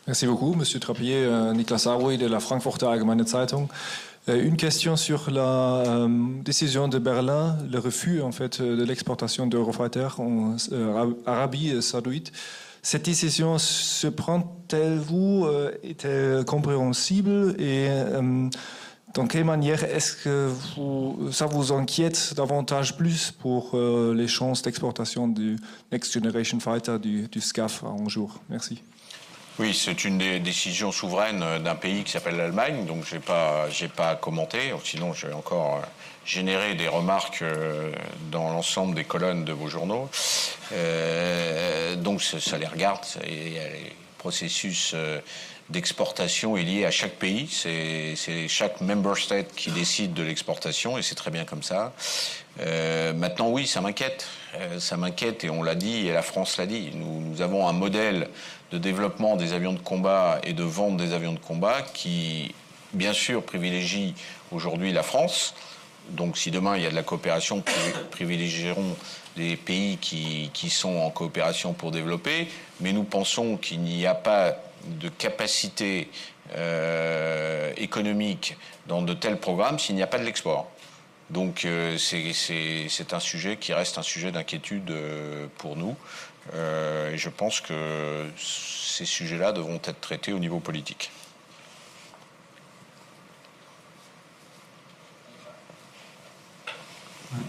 Merci beaucoup, Monsieur Trappier. Niklas Aroui de la Frankfurter Allgemeine Zeitung. Une question sur la décision de Berlin, le refus en fait de l'exportation d'Eurofighter en Arabie Saoudite. Cette décision se prend-elle vous est-elle compréhensible et dans quelle manière est-ce que ça vous inquiète davantage plus pour les chances d'exportation du Next Generation Fighter, du SCAF un jour? Merci. Oui, c'est une des décisions souveraines d'un pays qui s'appelle l'Allemagne, donc j'ai pas à commenter. Sinon, je vais encore générer des remarques dans l'ensemble des colonnes de vos journaux. Donc ça les regarde. Il y a les processus d'exportation est lié à chaque pays. C'est chaque member state qui décide de l'exportation et c'est très bien comme ça. Maintenant, oui, ça m'inquiète. Ça m'inquiète et on l'a dit et la France l'a dit. Nous avons un modèle de développement des avions de combat et de vente des avions de combat qui, bien sûr, privilégie aujourd'hui la France. Donc, si demain il y a de la coopération, privilégieront les pays qui sont en coopération pour développer. Mais nous pensons qu'il n'y a pas de capacité économique dans de tels programmes s'il n'y a pas de l'export. Donc c'est un sujet qui reste un sujet d'inquiétude pour nous. Et je pense que ces sujets-là devront être traités au niveau politique.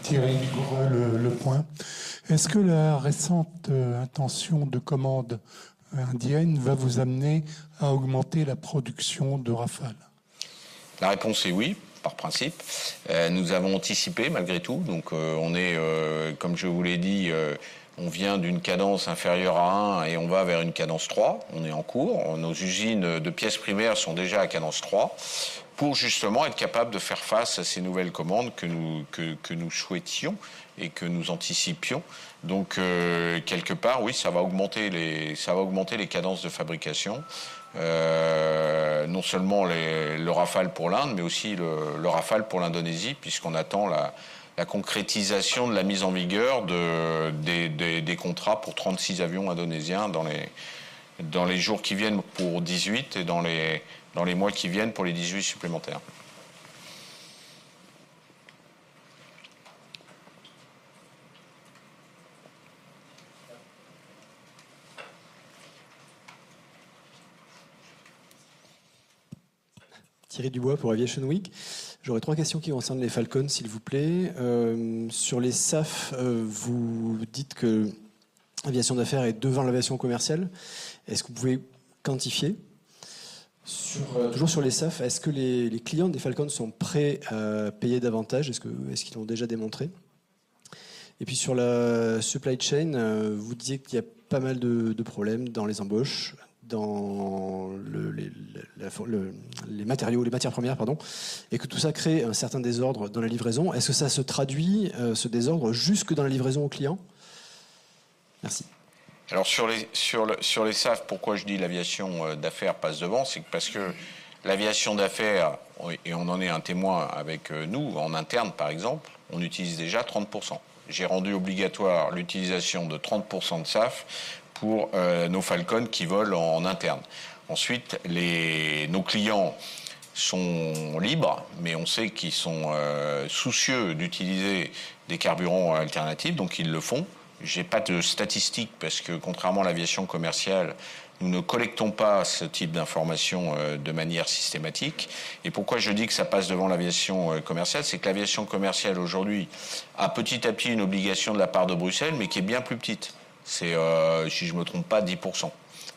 Thierry Dugoureux, le Point. Est-ce que la récente intention de commande indienne va vous amener à augmenter la production de Rafale? La réponse est oui, par principe. Nous avons anticipé malgré tout. Donc on est, comme je vous l'ai dit, on vient d'une cadence inférieure à 1 et on va vers une cadence 3. On est en cours. Nos usines de pièces primaires sont déjà à cadence 3 pour justement être capable de faire face à ces nouvelles commandes que nous souhaitions et que nous anticipions. Donc quelque part, oui, ça va augmenter les cadences de fabrication. Non seulement le Rafale pour l'Inde, mais aussi le Rafale pour l'Indonésie, puisqu'on attend la concrétisation de la mise en vigueur des contrats pour 36 avions indonésiens dans les jours qui viennent pour 18 et dans les mois qui viennent pour les 18 supplémentaires. Thierry Dubois pour Aviation Week. J'aurais 3 questions qui concernent les Falcons, s'il vous plaît. Sur les SAF, vous dites que l'aviation d'affaires est devant l'aviation commerciale. Est-ce que vous pouvez quantifier toujours sur les SAF, est-ce que les clients des Falcons sont prêts à payer davantage? Est-ce qu'ils l'ont déjà démontré? Et puis sur la supply chain, vous disiez qu'il y a pas mal de problèmes dans les embauches, dans les matériaux, les matières premières, pardon, et que tout ça crée un certain désordre dans la livraison. Est-ce que ça se traduit, ce désordre, jusque dans la livraison aux clients? Merci. Alors sur les SAF, pourquoi je dis l'aviation d'affaires passe devant, c'est parce que l'aviation d'affaires, et on en est un témoin avec nous, en interne par exemple, on utilise déjà 30%. J'ai rendu obligatoire l'utilisation de 30% de SAF pour nos Falcons qui volent en interne. Ensuite, nos clients sont libres, mais on sait qu'ils sont soucieux d'utiliser des carburants alternatifs, donc ils le font. J'ai pas de statistiques parce que contrairement à l'aviation commerciale, nous ne collectons pas ce type d'informations de manière systématique. Et pourquoi je dis que ça passe devant l'aviation commerciale, c'est que l'aviation commerciale aujourd'hui a petit à petit une obligation de la part de Bruxelles, mais qui est bien plus petite. C'est, si je me trompe pas, 10%.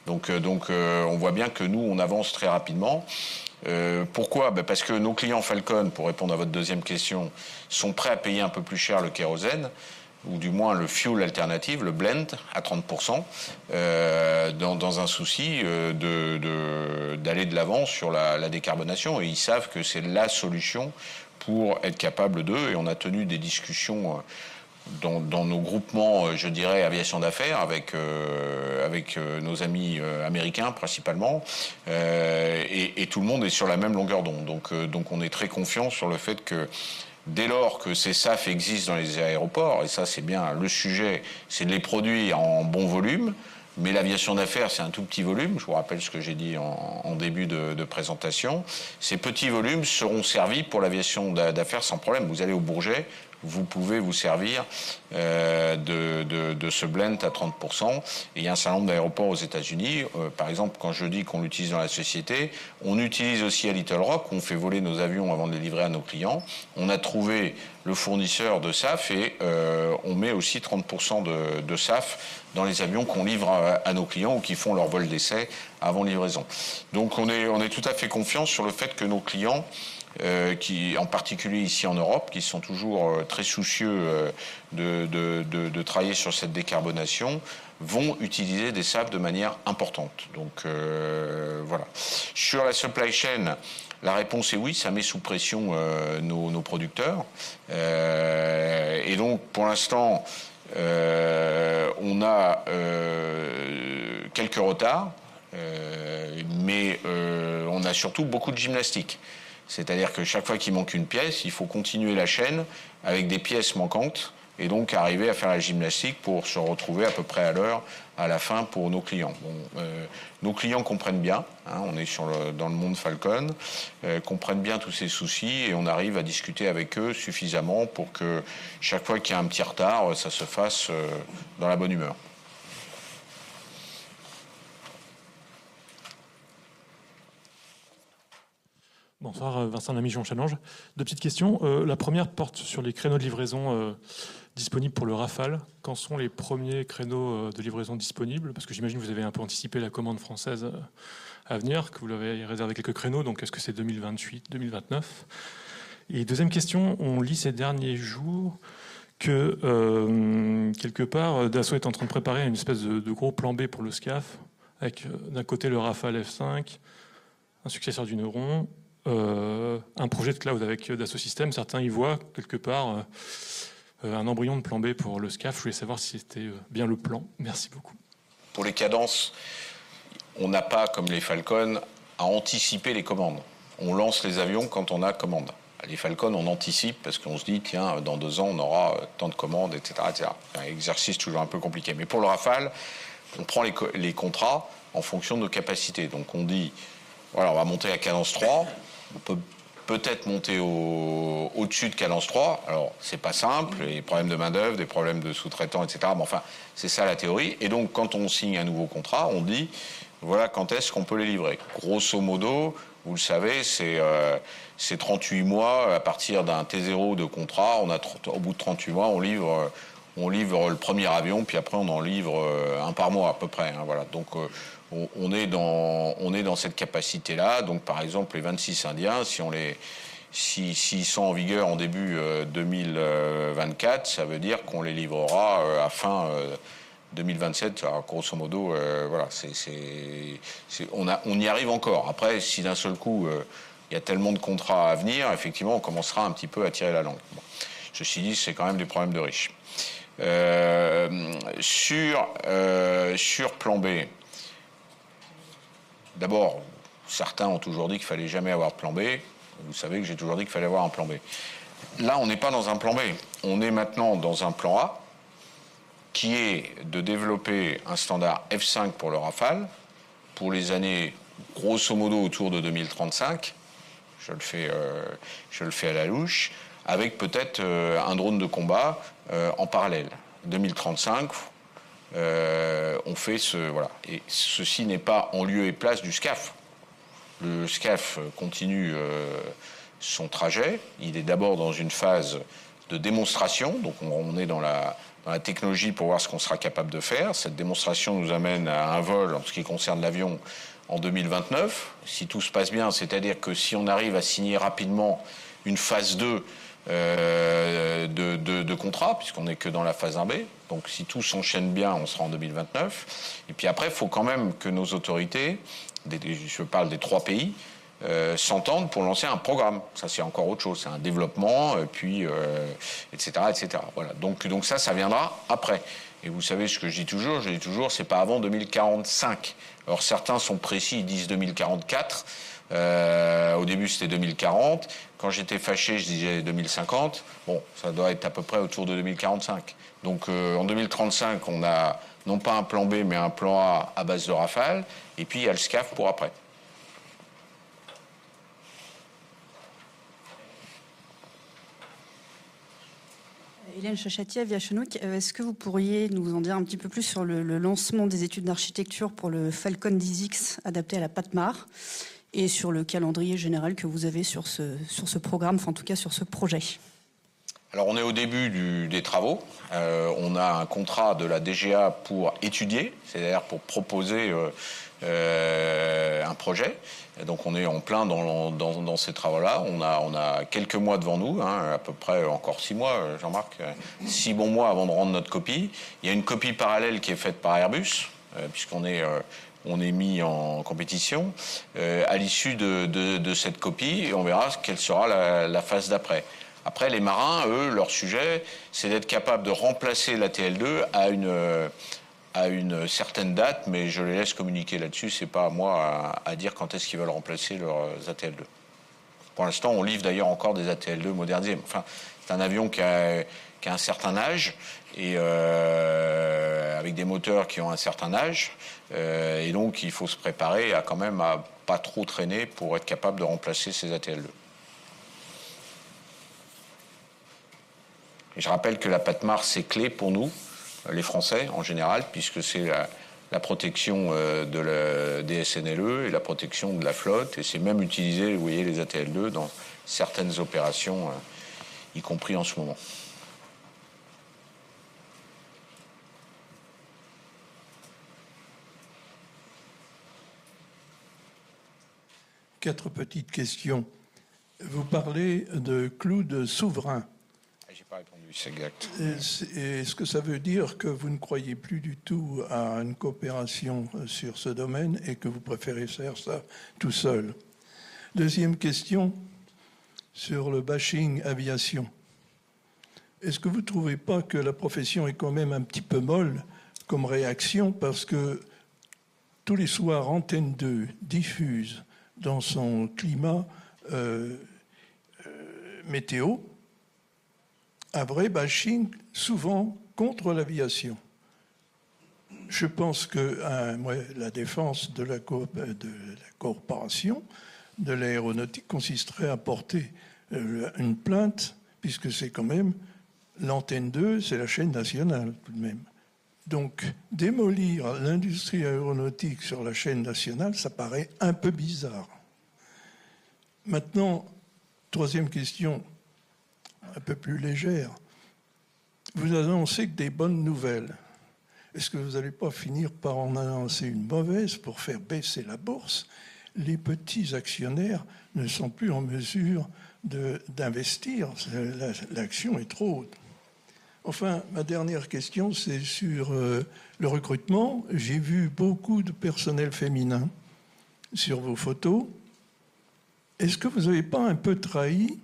Donc on voit bien que nous, on avance très rapidement. Pourquoi? Parce que nos clients Falcon, pour répondre à votre deuxième question, sont prêts à payer un peu plus cher le kérosène, ou du moins le fuel alternative, le blend, à 30%, dans un souci d'aller de l'avant sur la décarbonation. Et ils savent que c'est la solution pour être capable d'eux. Et on a tenu des discussions dans nos groupements, je dirais, aviation d'affaires, avec nos amis américains principalement. Et tout le monde est sur la même longueur d'onde. Donc on est très confiant sur le fait que dès lors que ces SAF existent dans les aéroports, et ça c'est bien le sujet, c'est de les produire en bon volume, Mais l'aviation d'affaires, c'est un tout petit volume. Je vous rappelle ce que j'ai dit en début de présentation. Ces petits volumes seront servis pour l'aviation d'affaires sans problème. Vous allez au Bourget, vous pouvez vous servir de ce blend à 30%. Et il y a un certain nombre d'aéroports aux États-Unis. Par exemple, quand je dis qu'on l'utilise dans la société, on utilise aussi à Little Rock, où on fait voler nos avions avant de les livrer à nos clients. On a trouvé le fournisseur de SAF et on met aussi 30% de SAF dans les avions qu'on livre à nos clients ou qui font leur vol d'essai avant livraison. Donc on est tout à fait confiant sur le fait que nos clients, qui, en particulier ici en Europe, qui sont toujours très soucieux de travailler sur cette décarbonation, vont utiliser des SAF de manière importante. Donc voilà. Sur la supply chain, la réponse est oui, ça met sous pression nos producteurs. Et donc pour l'instant, on a quelques retards, mais on a surtout beaucoup de gymnastique. C'est-à-dire que chaque fois qu'il manque une pièce, il faut continuer la chaîne avec des pièces manquantes et donc arriver à faire la gymnastique pour se retrouver à peu près à l'heure à la fin pour nos clients. Bon, nos clients comprennent bien, hein, on est dans le monde Falcon, comprennent bien tous ces soucis et on arrive à discuter avec eux suffisamment pour que chaque fois qu'il y a un petit retard, ça se fasse dans la bonne humeur. Bonsoir, Vincent Lamijon Challenge. Deux petites questions. La première porte sur les créneaux de livraison disponibles pour le Rafale. Quand sont les premiers créneaux de livraison disponibles? Parce que j'imagine que vous avez un peu anticipé la commande française à venir, que vous l'avez réservé quelques créneaux. Donc est-ce que c'est 2028, 2029? Et deuxième question, on lit ces derniers jours que quelque part, Dassault est en train de préparer une espèce de gros plan B pour le SCAF, avec d'un côté le Rafale F5, un successeur du Neuron, un projet de cloud avec Dassault Systèmes. Certains y voient quelque part un embryon de plan B pour le SCAF. Je voulais savoir si c'était bien le plan. Merci beaucoup. Pour les cadences, on n'a pas, comme les Falcon, à anticiper les commandes. On lance les avions quand on a commande. Les Falcon, on anticipe parce qu'on se dit, tiens, dans 2 ans, on aura tant de commandes, etc., etc. C'est un exercice toujours un peu compliqué. Mais pour le Rafale, on prend les contrats en fonction de nos capacités. Donc on dit, voilà, on va monter à cadence 3. On peut peut-être monter au-dessus de cadence 3. Alors, c'est pas simple, les problèmes de main-d'œuvre, des problèmes de sous-traitants, etc. Mais enfin, c'est ça la théorie. Et donc, quand on signe un nouveau contrat, on dit, voilà quand est-ce qu'on peut les livrer. Grosso modo, vous le savez, c'est 38 mois à partir d'un T0 de contrat. Au bout de 38 mois, on livre le premier avion, puis après, on en livre un par mois à peu près. Hein, voilà. Donc, on est dans cette capacité-là. Donc, par exemple, les 26 Indiens, s'ils sont en vigueur en début 2024, ça veut dire qu'on les livrera à fin 2027. Alors, grosso modo, voilà, on y arrive encore. Après, si d'un seul coup, il y a tellement de contrats à venir, effectivement, on commencera un petit peu à tirer la langue. Bon. Ceci dit, c'est quand même des problèmes de riches. Sur plan B, d'abord, certains ont toujours dit qu'il fallait jamais avoir de plan B. Vous savez que j'ai toujours dit qu'il fallait avoir un plan B. Là, on n'est pas dans un plan B. On est maintenant dans un plan A, qui est de développer un standard F5 pour le Rafale pour les années, grosso modo, autour de 2035. Je le fais à la louche, avec peut-être un drone de combat en parallèle. 2035. On fait voilà. Et ceci n'est pas en lieu et place du SCAF. Le SCAF continue son trajet. Il est d'abord dans une phase de démonstration. Donc on est dans la technologie pour voir ce qu'on sera capable de faire. Cette démonstration nous amène à un vol, en ce qui concerne l'avion, en 2029. Si tout se passe bien, c'est-à-dire que si on arrive à signer rapidement une phase 2 de contrat, puisqu'on n'est que dans la phase 1B. Donc si tout s'enchaîne bien, on sera en 2029. Et puis après, il faut quand même que nos autorités, je parle des 3 pays, s'entendent pour lancer un programme. Ça, c'est encore autre chose. C'est un développement, puis, etc., etc. Voilà. Donc ça viendra après. Et vous savez ce que je dis toujours, c'est pas avant 2045. Alors certains sont précis, ils disent 2044. Au début, c'était 2040. Quand j'étais fâché, je disais 2050. Bon, ça doit être à peu près autour de 2045. Donc, en 2035, on a non pas un plan B, mais un plan A à base de Rafale. Et puis, il y a le SCAF pour après. Hélène Chachatier, Aviation Week. Est-ce que vous pourriez nous en dire un petit peu plus sur le lancement des études d'architecture pour le Falcon 10X adapté à la PATMAR et sur le calendrier général que vous avez sur ce programme, enfin en tout cas sur ce projet? Alors on est au début des travaux. On a un contrat de la DGA pour étudier, c'est-à-dire pour proposer un projet. Et donc on est en plein dans ces travaux-là. On a quelques mois devant nous, à peu près encore 6 mois, Jean-Marc, 6 bons mois avant de rendre notre copie. Il y a une copie parallèle qui est faite par Airbus, puisqu'on est mis en compétition. À l'issue de cette copie, et on verra quelle sera la phase d'après. Après, les marins, eux, leur sujet, c'est d'être capable de remplacer la TL2 à une certaine date, mais je les laisse communiquer là-dessus. C'est pas à moi à dire quand est-ce qu'ils veulent remplacer leurs ATL2. Pour l'instant, on livre d'ailleurs encore des ATL2 modernisés. Enfin, c'est un avion qui a un certain âge et avec des moteurs qui ont un certain âge, et donc il faut se préparer à quand même à pas trop traîner pour être capable de remplacer ces ATL2. Et je rappelle que la PATMAR, c'est clé pour nous, les Français en général, puisque c'est la protection des SNLE et la protection de la flotte. Et c'est même utilisé, vous voyez, les ATL2 dans certaines opérations, y compris en ce moment. Quatre petites questions. Vous parlez de cloud souverain. J'ai pas répondu, c'est exact. Est-ce que ça veut dire que vous ne croyez plus du tout à une coopération sur ce domaine et que vous préférez faire ça tout seul? Deuxième question, sur le bashing aviation. Est-ce que vous ne trouvez pas que la profession est quand même un petit peu molle comme réaction, parce que tous les soirs, Antenne 2 diffuse dans son climat météo un vrai bashing, souvent contre l'aviation. Je pense que la défense de la corporation de l'aéronautique consisterait à porter une plainte, puisque c'est quand même l'Antenne 2, c'est la chaîne nationale tout de même. Donc, démolir l'industrie aéronautique sur la chaîne nationale, ça paraît un peu bizarre. Maintenant, troisième question, un peu plus légère. Vous annoncez que des bonnes nouvelles. Est-ce que vous n'allez pas finir par en annoncer une mauvaise pour faire baisser la bourse? Les petits actionnaires ne sont plus en mesure d'investir. L'action est trop haute. Enfin, ma dernière question, c'est sur le recrutement. J'ai vu beaucoup de personnel féminin sur vos photos. Est-ce que vous n'avez pas un peu trahi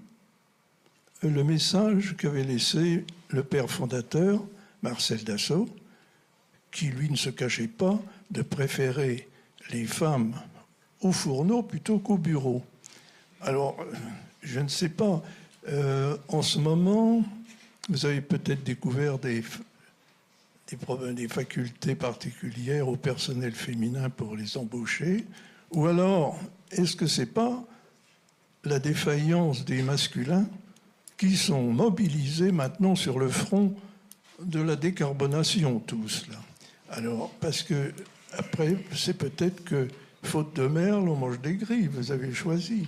le message qu'avait laissé le père fondateur, Marcel Dassault, qui, lui, ne se cachait pas de préférer les femmes au fourneau plutôt qu'au bureau? Alors, je ne sais pas. En ce moment, vous avez peut-être découvert des facultés particulières au personnel féminin pour les embaucher. Ou alors, est-ce que ce n'est pas la défaillance des masculins qui sont mobilisés maintenant sur le front de la décarbonation, tous là? Alors, parce que, après, c'est peut-être que, faute de merle, on mange des grilles. Vous avez choisi.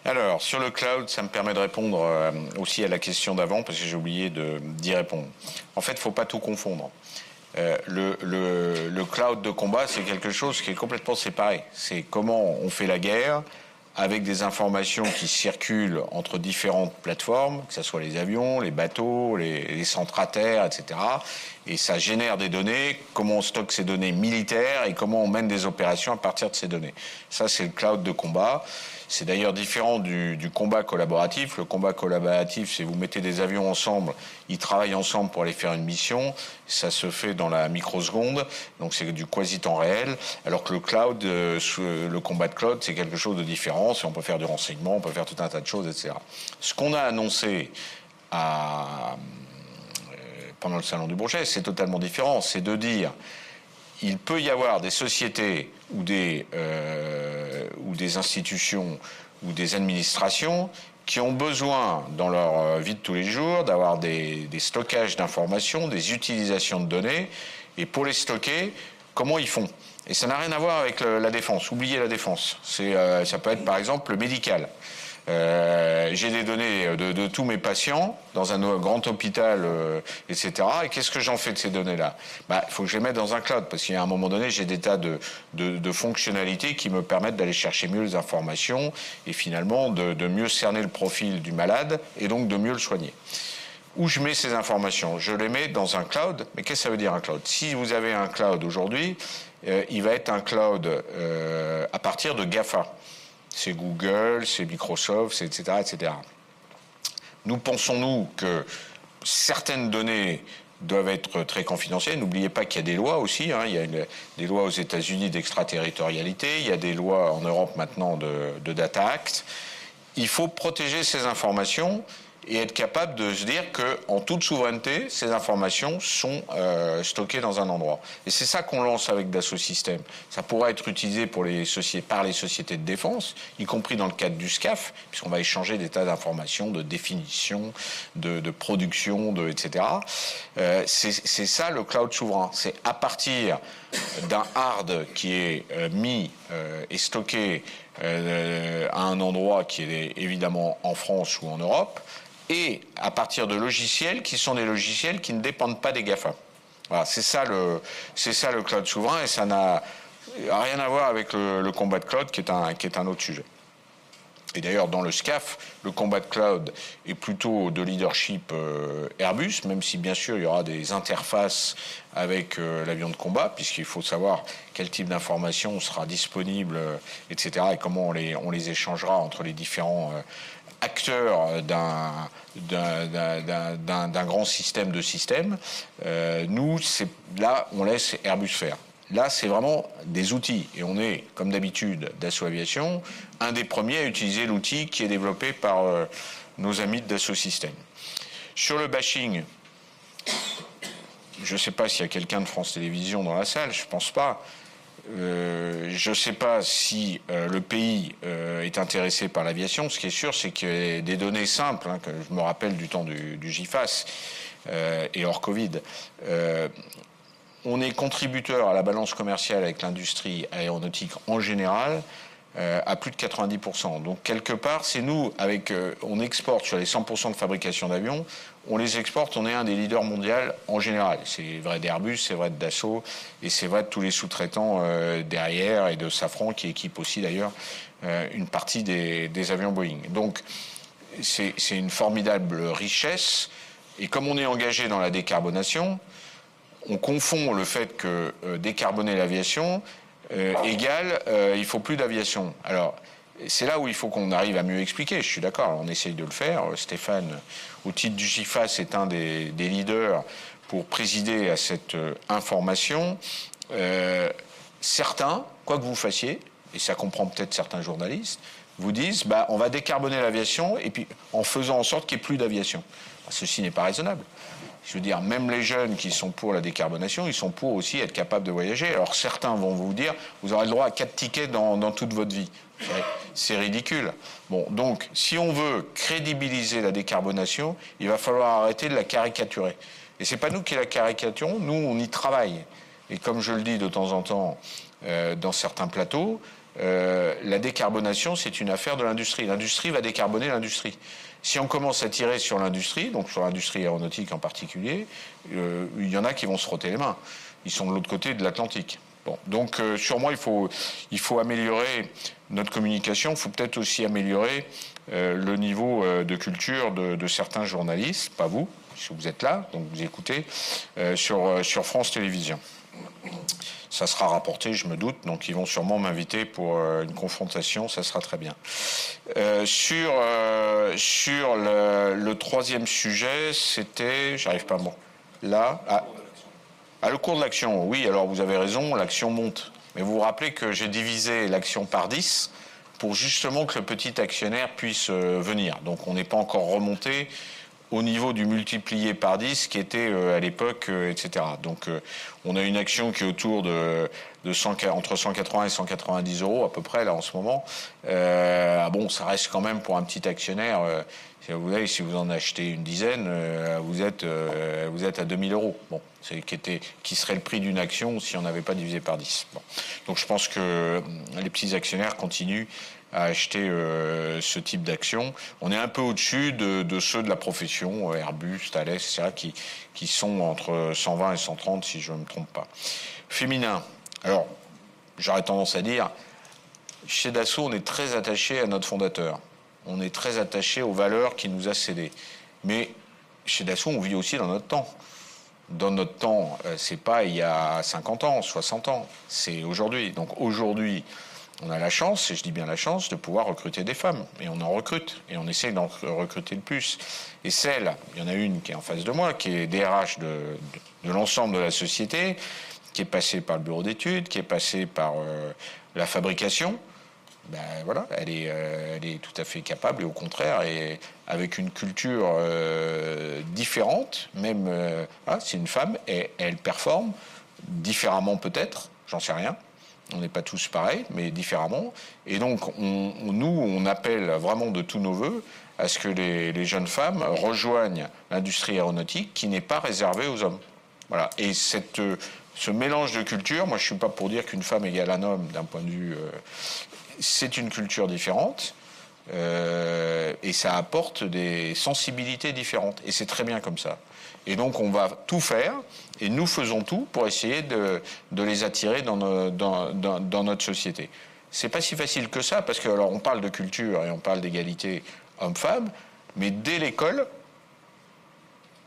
Alors, sur le cloud, ça me permet de répondre aussi à la question d'avant, parce que j'ai oublié d'y répondre. En fait, il ne faut pas tout confondre. Le cloud de combat, c'est quelque chose qui est complètement séparé. C'est comment on fait la guerre avec des informations qui circulent entre différentes plateformes, que ce soit les avions, les bateaux, les centres à terre, etc. Et ça génère des données, comment on stocke ces données militaires et comment on mène des opérations à partir de ces données. Ça, c'est le cloud de combat. C'est d'ailleurs différent du combat collaboratif. Le combat collaboratif, c'est vous mettez des avions ensemble, ils travaillent ensemble pour aller faire une mission. Ça se fait dans la microseconde, donc c'est du quasi-temps réel. Alors que le cloud, le combat de cloud, c'est quelque chose de différent. On peut faire du renseignement, on peut faire tout un tas de choses, etc. Ce qu'on a annoncé pendant le Salon du Bourget, c'est totalement différent. C'est de dire, il peut y avoir des sociétés ou des institutions ou des administrations qui ont besoin, dans leur vie de tous les jours, d'avoir des stockages d'informations, des utilisations de données. Et pour les stocker, comment ils font? Et ça n'a rien à voir avec la défense. Oubliez la défense. Ça peut être, par exemple, le médical. J'ai des données de tous mes patients dans un grand hôpital, etc. Et qu'est-ce que j'en fais de ces données-là? Il faut que je les mette dans un cloud, parce qu'à un moment donné, j'ai des tas de fonctionnalités qui me permettent d'aller chercher mieux les informations et finalement de mieux cerner le profil du malade et donc de mieux le soigner. Où je mets ces informations? Je les mets dans un cloud. Mais qu'est-ce que ça veut dire un cloud? Si vous avez un cloud aujourd'hui, il va être un cloud à partir de GAFA. C'est Google, c'est Microsoft, etc., etc. Nous pensons, que certaines données doivent être très confidentielles. N'oubliez pas qu'il y a des lois aussi. Il y a des lois aux États-Unis d'extraterritorialité. Il y a des lois en Europe maintenant de Data Act. Il faut protéger ces informations et être capable de se dire qu'en toute souveraineté, ces informations sont stockées dans un endroit. Et c'est ça qu'on lance avec Dassault Systèmes. Ça pourra être utilisé par les sociétés de défense, y compris dans le cadre du SCAF, puisqu'on va échanger des tas d'informations, de définition, de production, etc. C'est ça le cloud souverain. C'est à partir d'un hard qui est mis et stocké à un endroit qui est évidemment en France ou en Europe, et à partir de logiciels qui sont des logiciels qui ne dépendent pas des GAFA. Voilà, c'est ça le cloud souverain, et ça n'a rien à voir avec le combat de cloud qui est un autre sujet. Et d'ailleurs, dans le SCAF, le combat de cloud est plutôt de leadership Airbus, même si bien sûr il y aura des interfaces avec l'avion de combat, puisqu'il faut savoir quel type d'informations sera disponible, etc., et comment on les échangera entre les différents acteurs d'un grand système de systèmes. Nous, là, on laisse Airbus faire. Là, c'est vraiment des outils. Et on est, comme d'habitude, Dassault Aviation, un des premiers à utiliser l'outil qui est développé par nos amis de Dassault Systèmes. Sur le bashing, je ne sais pas s'il y a quelqu'un de France Télévisions dans la salle, je ne pense pas. Je ne sais pas si le pays est intéressé par l'aviation. Ce qui est sûr, c'est qu'il y a des données simples, que je me rappelle du temps du GIFAS et hors Covid. On est contributeur à la balance commerciale avec l'industrie aéronautique en général à plus de 90%. Donc quelque part, c'est nous, on exporte sur les 100% de fabrication d'avions, on les exporte, on est un des leaders mondiaux en général. C'est vrai d'Airbus, c'est vrai de Dassault, et c'est vrai de tous les sous-traitants derrière, et de Safran qui équipe aussi d'ailleurs une partie des avions Boeing. Donc c'est une formidable richesse, et comme on est engagé dans la décarbonation, on confond le fait que décarboner l'aviation égale il faut plus d'aviation. Alors, c'est là où il faut qu'on arrive à mieux expliquer. Je suis d'accord, on essaye de le faire. Stéphane, au titre du GIFAS, est un des leaders pour présider à cette information. Certains, quoi que vous fassiez, et ça comprend peut-être certains journalistes, vous disent on va décarboner l'aviation et puis en faisant en sorte qu'il n'y ait plus d'aviation. Ceci n'est pas raisonnable. Je veux dire, même les jeunes qui sont pour la décarbonation, ils sont pour aussi être capables de voyager. Alors certains vont vous dire, vous aurez le droit à 4 tickets dans toute votre vie. C'est ridicule. Bon, donc, si on veut crédibiliser la décarbonation, il va falloir arrêter de la caricaturer. Et c'est pas nous qui la caricaturons, nous, on y travaille. Et comme je le dis de temps en temps dans certains plateaux, la décarbonation, c'est une affaire de l'industrie. L'industrie va décarboner l'industrie. Si on commence à tirer sur l'industrie, donc sur l'industrie aéronautique en particulier, il y en a qui vont se frotter les mains. Ils sont de l'autre côté de l'Atlantique. Bon, donc sur moi, il faut améliorer notre communication. Il faut peut-être aussi améliorer le niveau de culture de certains journalistes, pas vous, si vous êtes là, donc vous écoutez, sur France Télévisions. ça sera rapporté, je me doute, donc ils vont sûrement m'inviter pour une confrontation, ça sera très bien. Sur le troisième sujet, c'était... J'arrive pas à... Bon, là... le cours de l'action, oui, alors vous avez raison, l'action monte. Mais vous vous rappelez que j'ai divisé l'action par 10 pour justement que le petit actionnaire puisse venir. Donc on n'est pas encore remonté au niveau du multiplié par 10 qui était à l'époque, etc. Donc on a une action qui est autour de entre 180 et 190 euros à peu près là en ce moment. Bon, ça reste quand même pour un petit actionnaire. Si vous en achetez une dizaine, vous êtes à 2000 euros. Bon, qui serait le prix d'une action si on n'avait pas divisé par 10. Bon. Donc je pense que les petits actionnaires continuent à acheter ce type d'action. On est un peu au-dessus de ceux de la profession, Airbus, Thales, etc., qui sont entre 120 et 130, si je ne me trompe pas. Féminin. Alors, j'aurais tendance à dire, chez Dassault, on est très attaché à notre fondateur. On est très attaché aux valeurs qu'il nous a cédées. Mais chez Dassault, on vit aussi dans notre temps. Dans notre temps, c'est pas il y a 50 ans, 60 ans, c'est aujourd'hui. Donc aujourd'hui, on a la chance, et je dis bien la chance, de pouvoir recruter des femmes. Et on en recrute, et on essaie d'en recruter le plus. Et il y en a une qui est en face de moi, qui est DRH de l'ensemble de la société, qui est passée par le bureau d'études, qui est passée par la fabrication. Ben voilà, elle est tout à fait capable, et au contraire, et avec une culture différente, même c'est une femme, et elle performe différemment peut-être, j'en sais rien. On n'est pas tous pareils, mais différemment. Et donc, on appelle vraiment de tous nos voeux à ce que les jeunes femmes rejoignent l'industrie aéronautique qui n'est pas réservée aux hommes. Voilà. Et ce mélange de cultures, moi je ne suis pas pour dire qu'une femme égale un homme d'un point de vue... c'est une culture différente et ça apporte des sensibilités différentes. Et c'est très bien comme ça. Et donc on va tout faire, et nous faisons tout pour essayer de les attirer dans notre société. C'est pas si facile que ça, parce que alors on parle de culture et on parle d'égalité homme-femme, mais dès l'école,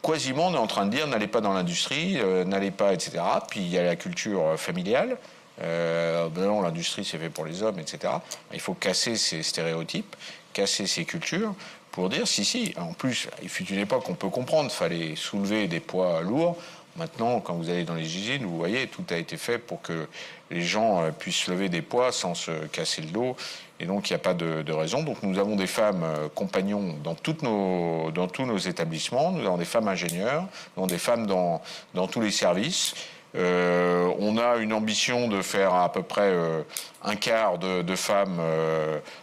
quasiment on est en train de dire n'allez pas dans l'industrie, n'allez pas, etc. Puis il y a la culture familiale. Non, l'industrie c'est fait pour les hommes, etc. Il faut casser ces stéréotypes, casser ces cultures pour dire si. En plus, il fut une époque, on peut comprendre, il fallait soulever des poids lourds. Maintenant, quand vous allez dans les usines, vous voyez, tout a été fait pour que les gens puissent lever des poids sans se casser le dos. Et donc, il n'y a pas de raison. Donc, nous avons des femmes compagnons dans tous nos établissements. Nous avons des femmes ingénieurs, nous avons des femmes dans tous les services. On a une ambition de faire à peu près un quart de femmes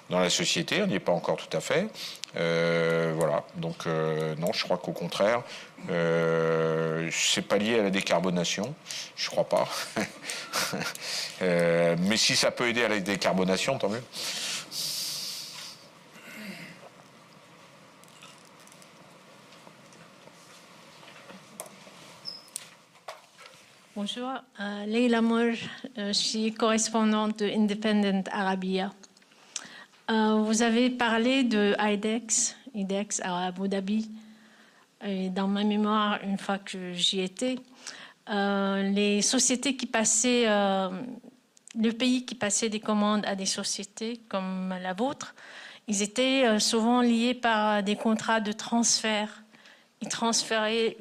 dans la société. On n'y est pas encore tout à fait. Voilà. Donc, non, je crois qu'au contraire, c'est pas lié à la décarbonation. Je crois pas. Mais si ça peut aider à la décarbonation, tant mieux. Bonjour, Leila Moj, je suis correspondante de Independent Arabia. Vous avez parlé de IDEX à Abu Dhabi. Et dans ma mémoire, une fois que j'y étais, les sociétés qui passaient, le pays qui passait des commandes à des sociétés comme la vôtre, ils étaient souvent liés par des contrats de transfert. Ils transféraient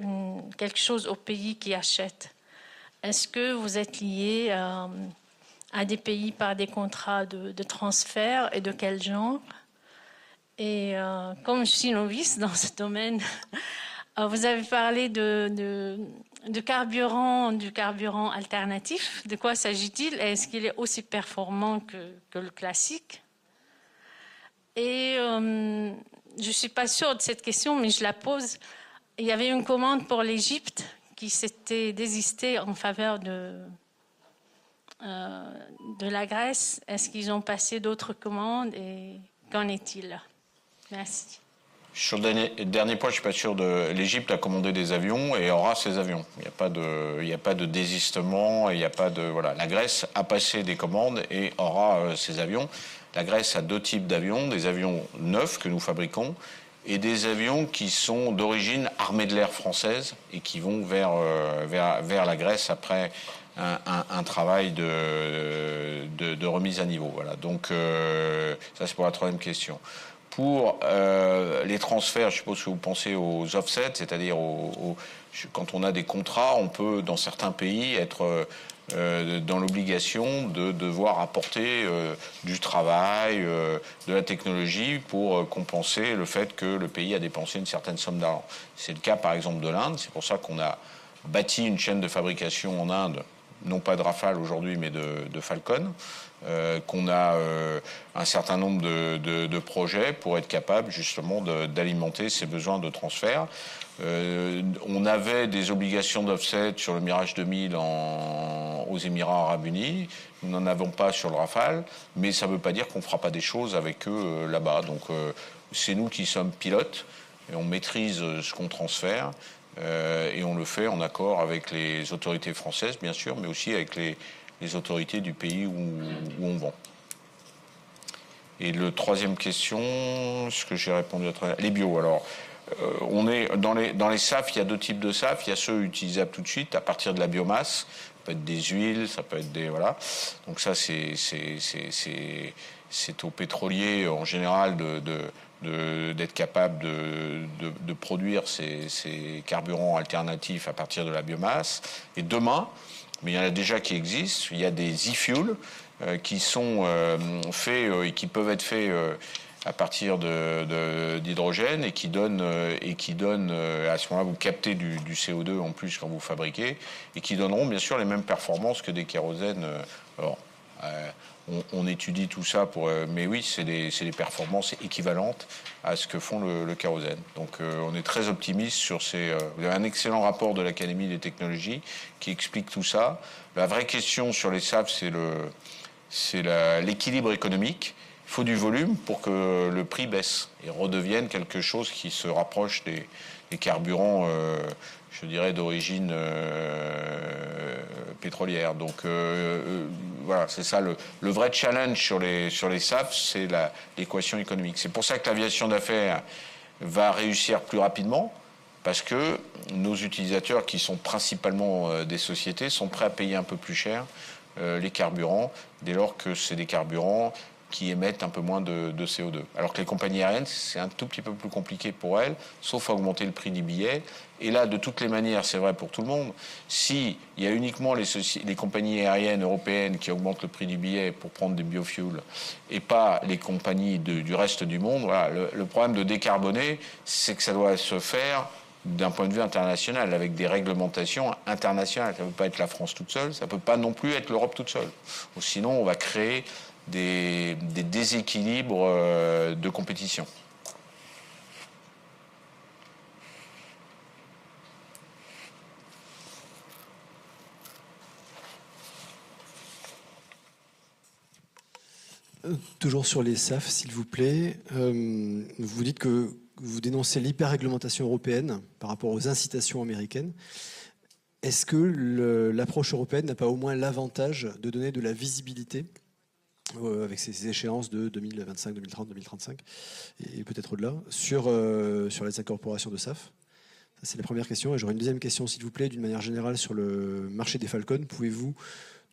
quelque chose au pays qui achète. Est-ce que vous êtes lié à des pays par des contrats de transfert, et de quel genre? Et comme je suis novice dans ce domaine, vous avez parlé du carburant alternatif. De quoi s'agit-il? Est-ce qu'il est aussi performant que le classique? Et je ne suis pas sûre de cette question, mais je la pose. Il y avait une commande pour l'Égypte qui s'était désistée en faveur de la Grèce. Est-ce qu'ils ont passé d'autres commandes et qu'en est-il? Merci. Sur le dernier point, je ne suis pas sûr de... L'Égypte a commandé des avions et aura ces avions. Il n'y a pas de désistement, il n'y a pas de... Voilà. La Grèce a passé des commandes et aura ces avions. La Grèce a deux types d'avions, des avions neufs que nous fabriquons et des avions qui sont d'origine armée de l'air française et qui vont vers la Grèce après un travail de remise à niveau. Voilà. Donc ça c'est pour la troisième question. Pour les transferts, je suppose que vous pensez aux offsets, c'est-à-dire quand on a des contrats, on peut dans certains pays être dans l'obligation de devoir apporter du travail, de la technologie pour compenser le fait que le pays a dépensé une certaine somme d'argent. C'est le cas par exemple de l'Inde, c'est pour ça qu'on a bâti une chaîne de fabrication en Inde, non pas de Rafale aujourd'hui, mais de Falcon, qu'on a un certain nombre de projets pour être capable justement d'alimenter ces besoins de transfert. On avait des obligations d'offset sur le Mirage 2000 aux Émirats Arabes Unis. Nous n'en avons pas sur le Rafale, mais ça ne veut pas dire qu'on ne fera pas des choses avec eux là-bas. Donc c'est nous qui sommes pilotes et on maîtrise ce qu'on transfère. Et on le fait en accord avec les autorités françaises, bien sûr, mais aussi avec les autorités du pays où on vend. Et la troisième question, ce que j'ai répondu les bio. Alors, on est dans les SAF, il y a deux types de SAF. Il y a ceux utilisables tout de suite à partir de la biomasse. Ça peut être des huiles, ça peut être des voilà. Donc ça, c'est aux pétroliers en général d'être capable de produire ces carburants alternatifs à partir de la biomasse. Et demain, mais il y en a déjà qui existent, il y a des e-fuels qui sont faits et qui peuvent être faits à partir d'hydrogène et qui donnent à ce moment-là, vous captez du CO2 en plus quand vous fabriquez et qui donneront bien sûr les mêmes performances que des kérosènes. Alors, on étudie tout ça mais oui, c'est des performances équivalentes à ce que font le kérosène. Donc on est très optimiste sur vous avez un excellent rapport de l'Académie des technologies qui explique tout ça. La vraie question sur les SAF, c'est l'équilibre économique. Il faut du volume pour que le prix baisse et redevienne quelque chose qui se rapproche des carburants, je dirais, d'origine pétrolière. Donc voilà, c'est ça le vrai challenge sur les SAF, c'est l'équation économique. C'est pour ça que l'aviation d'affaires va réussir plus rapidement, parce que nos utilisateurs, qui sont principalement des sociétés, sont prêts à payer un peu plus cher les carburants, dès lors que c'est des carburants qui émettent un peu moins de CO2. Alors que les compagnies aériennes, c'est un tout petit peu plus compliqué pour elles, sauf à augmenter le prix du billet. Et là, de toutes les manières, c'est vrai pour tout le monde, s'il y a uniquement les compagnies aériennes européennes qui augmentent le prix du billet pour prendre des biofuels et pas les compagnies du reste du monde, voilà, le problème de décarboner, c'est que ça doit se faire d'un point de vue international, avec des réglementations internationales. Ça ne peut pas être la France toute seule, ça ne peut pas non plus être l'Europe toute seule. Ou sinon, on va créer des déséquilibres de compétition. Toujours sur les SAF, s'il vous plaît. Vous dites que vous dénoncez l'hyper-réglementation européenne par rapport aux incitations américaines. Est-ce que l'approche européenne n'a pas au moins l'avantage de donner de la visibilité avec ces échéances de 2025, 2030, 2035 et peut-être au-delà sur les incorporations de SAF? Ça, c'est la première question. Et j'aurais une deuxième question, s'il vous plaît, d'une manière générale sur le marché des Falcon. Pouvez-vous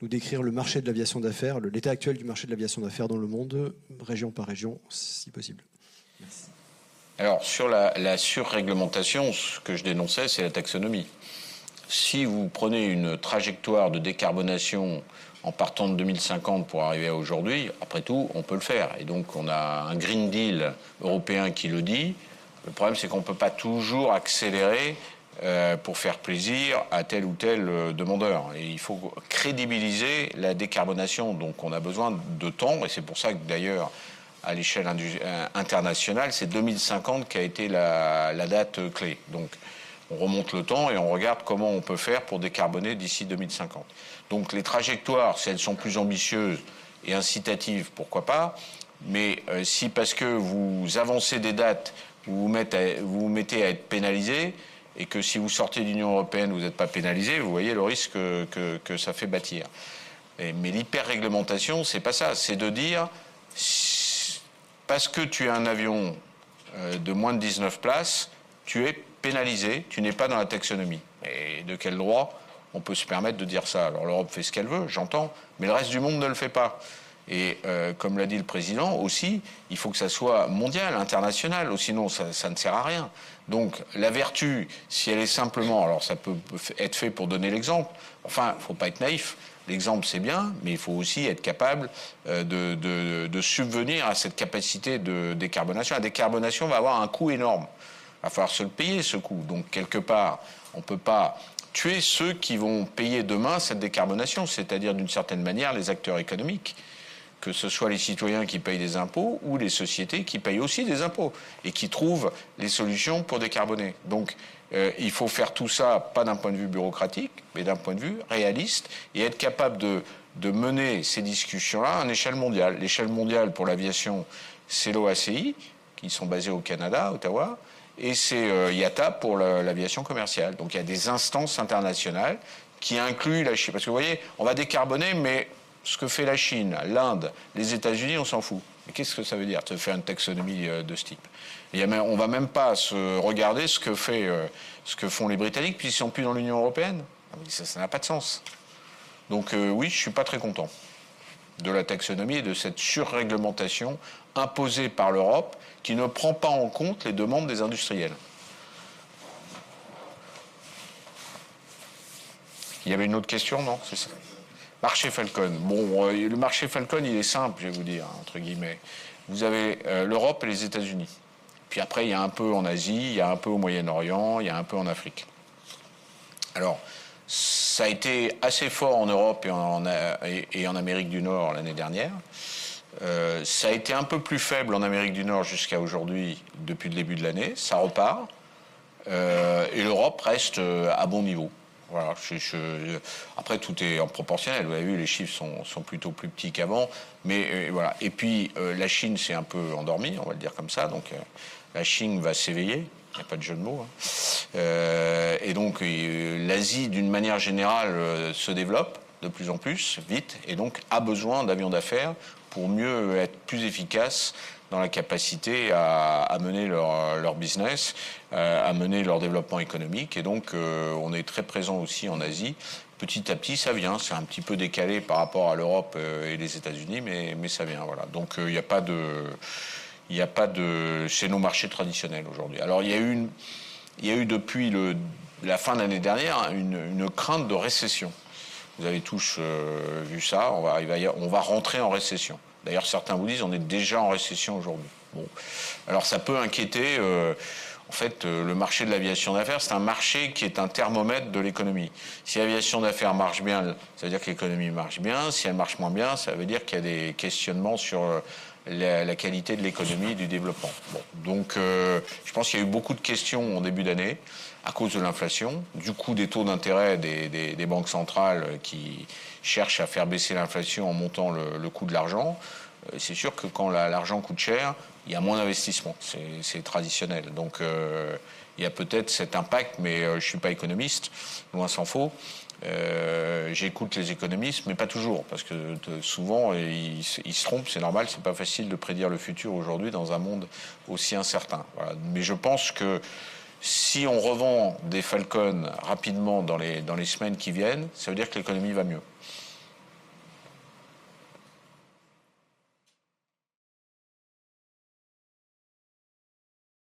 nous décrire le marché de l'aviation d'affaires, l'état actuel du marché de l'aviation d'affaires dans le monde, région par région, si possible? Merci. Alors, sur la surréglementation, ce que je dénonçais, c'est la taxonomie. Si vous prenez une trajectoire de décarbonation en partant de 2050 pour arriver à aujourd'hui, après tout, on peut le faire. Et donc, on a un Green Deal européen qui le dit. Le problème, c'est qu'on ne peut pas toujours accélérer pour faire plaisir à tel ou tel demandeur. Et il faut crédibiliser la décarbonation. Donc, on a besoin de temps. Et c'est pour ça que, d'ailleurs, à l'échelle internationale, c'est 2050 qui a été la date clé. Donc, on remonte le temps et on regarde comment on peut faire pour décarboner d'ici 2050. Donc les trajectoires, si elles sont plus ambitieuses et incitatives, pourquoi pas. Mais si parce que vous avancez des dates, vous vous mettez à être pénalisé, et que si vous sortez de l'Union européenne, vous n'êtes pas pénalisé, vous voyez le risque que ça fait bâtir. Mais l'hyper-réglementation, c'est pas ça. C'est de dire, parce que tu as un avion de moins de 19 places, tu es pénalisé, tu n'es pas dans la taxonomie. Et de quel droit? on peut se permettre de dire ça. Alors l'Europe fait ce qu'elle veut, j'entends, mais le reste du monde ne le fait pas. Et comme l'a dit le président aussi, il faut que ça soit mondial, international, sinon ça ne sert à rien. Donc la vertu, si elle est simplement, alors ça peut être fait pour donner l'exemple, enfin, il ne faut pas être naïf, l'exemple c'est bien, mais il faut aussi être capable de subvenir à cette capacité de décarbonation. La décarbonation va avoir un coût énorme, il va falloir se le payer ce coût. Donc quelque part, on ne peut pas tuer ceux qui vont payer demain cette décarbonation, c'est-à-dire d'une certaine manière les acteurs économiques, que ce soit les citoyens qui payent des impôts ou les sociétés qui payent aussi des impôts et qui trouvent les solutions pour décarboner. Donc il faut faire tout ça, pas d'un point de vue bureaucratique, mais d'un point de vue réaliste, et être capable de mener ces discussions-là à l'échelle mondiale. L'échelle mondiale pour l'aviation, c'est l'OACI, qui sont basés au Canada, à Ottawa, et c'est IATA pour l'aviation commerciale. Donc il y a des instances internationales qui incluent la Chine. Parce que vous voyez, on va décarboner, mais ce que fait la Chine, l'Inde, les États-Unis, on s'en fout. Mais qu'est-ce que ça veut dire de faire une taxonomie de ce type? On ne va même pas se regarder ce que font les Britanniques, puisqu'ils ne sont plus dans l'Union européenne. Ça n'a pas de sens. Donc oui, je ne suis pas très content de la taxonomie et de cette surréglementation imposée par l'Europe qui ne prend pas en compte les demandes des industriels. Il y avait une autre question, non? C'est ça. Marché Falcon. Bon, le marché Falcon, il est simple, je vais vous dire, entre guillemets. Vous avez l'Europe et les États-Unis. Puis après, il y a un peu en Asie, il y a un peu au Moyen-Orient, il y a un peu en Afrique. Alors, ça a été assez fort en Europe et en Amérique du Nord l'année dernière. Ça a été un peu plus faible en Amérique du Nord jusqu'à aujourd'hui, depuis le début de l'année. Ça repart. Et l'Europe reste à bon niveau. Voilà, après, tout est en proportionnel. Vous avez vu, les chiffres sont plutôt plus petits qu'avant. Mais voilà. Et puis, la Chine s'est un peu endormie, on va le dire comme ça. Donc, la Chine va s'éveiller. Il n'y a pas de jeu de mots. Et donc, l'Asie, d'une manière générale, se développe de plus en plus, vite, et donc a besoin d'avions d'affaires pour mieux être plus efficace dans la capacité à mener leur business, à mener leur développement économique. Et donc, on est très présent aussi en Asie. Petit à petit, ça vient. C'est un petit peu décalé par rapport à l'Europe et les États-Unis, mais ça vient. Voilà. Donc, il n'y a pas de... C'est nos marchés traditionnels aujourd'hui. Alors, il y a eu depuis la fin de l'année dernière une crainte de récession. Vous avez tous vu ça. On va rentrer en récession. D'ailleurs, certains vous disent on est déjà en récession aujourd'hui. Bon. Alors, ça peut inquiéter. En fait, le marché de l'aviation d'affaires, c'est un marché qui est un thermomètre de l'économie. Si l'aviation d'affaires marche bien, ça veut dire que l'économie marche bien. Si elle marche moins bien, ça veut dire qu'il y a des questionnements sur la qualité de l'économie et du développement. Bon. Donc, je pense qu'il y a eu beaucoup de questions en début d'année à cause de l'inflation, du coût des taux d'intérêt des banques centrales qui cherchent à faire baisser l'inflation en montant le coût de l'argent. C'est sûr que quand l'argent coûte cher, il y a moins d'investissement. C'est traditionnel. Donc, il y a peut-être cet impact, mais je ne suis pas économiste, loin s'en faut. J'écoute les économistes, mais pas toujours, parce que souvent, ils se trompent, c'est normal, c'est pas facile de prédire le futur aujourd'hui dans un monde aussi incertain. Voilà. Mais je pense que si on revend des Falcon rapidement dans les semaines qui viennent, ça veut dire que l'économie va mieux.